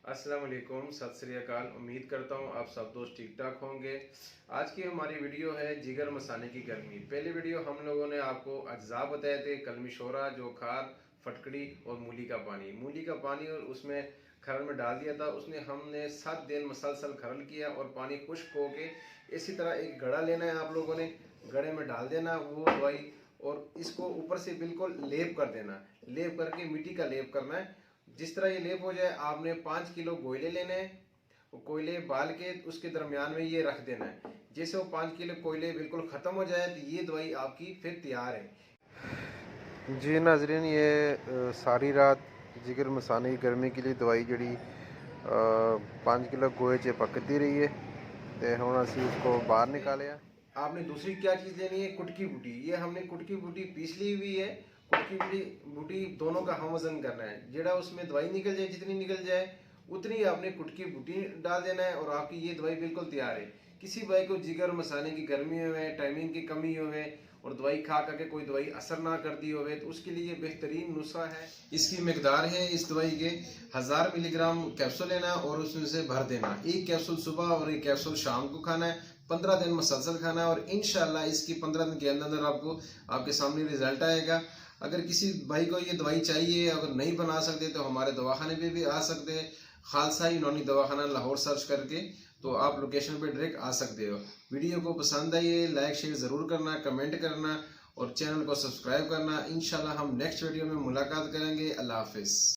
अस्सलाम वालेकुम, सत श्री अकाल। उम्मीद करता हूँ आप सब दोस्त ठीक ठाक होंगे। आज की हमारी वीडियो है जिगर मसाने की गर्मी। पहले वीडियो हम लोगों ने आपको अज्जा बताए थे, कलमी शोरा, जोखार, फटकड़ी और मूली का पानी। मूली का पानी और उसमें खरल में डाल दिया था। उसने हमने 7 दिन मसलसल खरल किया और पानी खुश्क हो के इसी तरह एक घड़ा लेना है। आप लोगों ने घड़े में डाल देना वो दवाई और इसको ऊपर से बिल्कुल लेप कर देना। लेप करके मिट्टी का लेप करना है। जिस तरह ये लेप हो जाए आपने 5 किलो कोयले लेने हैं। वो कोयले बाल के उसके दरमियान में ये रख देना है। जैसे वो 5 किलो कोयले बिल्कुल ख़त्म हो जाए तो ये दवाई आपकी फिर तैयार है। जी नाजरीन, ये सारी रात जिगर मसाने की गर्मी के लिए दवाई जी 5 किलो गोहे च पकती रही है तो हम असी उसको बाहर निकालिया। आपने दूसरी क्या चीज़ लेनी है, कुटकी बूटी। ये हमने कुटकी बूटी पीस ली हुई है। कुटकी बूटी बूटी दोनों का हम वजन करना है। जेड़ा उसमें दवाई निकल जाए, जितनी निकल जाए उतनी आपने कुटकी बूटी डाल देना है और आपकी ये दवाई बिल्कुल तैयार है। किसी भाई को जिगर मसाने की गर्मी हुए, टाइमिंग की कमी हुए और दवाई खा करके कोई दवाई असर ना करती हो तो उसके लिए बेहतरीन नुस्खा है। इसकी मकदार है इस दवाई के 1000 मिलीग्राम कैप्सूल लेना और उसमें से भर देना। एक कैप्सूल सुबह और एक कैप्सूल शाम को खाना है। 15 दिन मसलसल खाना है और इंशाल्लाह इसकी 15 दिन के अंदर आपको आपके सामने रिजल्ट आएगा। अगर किसी भाई को ये दवाई चाहिए, अगर नहीं बना सकते तो हमारे दवाखाने पे भी आ सकते हैं। खालसा यूनानी दवाखाना लाहौर सर्च करके तो आप लोकेशन पे डायरेक्ट आ सकते हो। वीडियो को पसंद आई है लाइक शेयर ज़रूर करना, कमेंट करना और चैनल को सब्सक्राइब करना। इंशाल्लाह हम नेक्स्ट वीडियो में मुलाकात करेंगे। अल्लाह हाफिज़।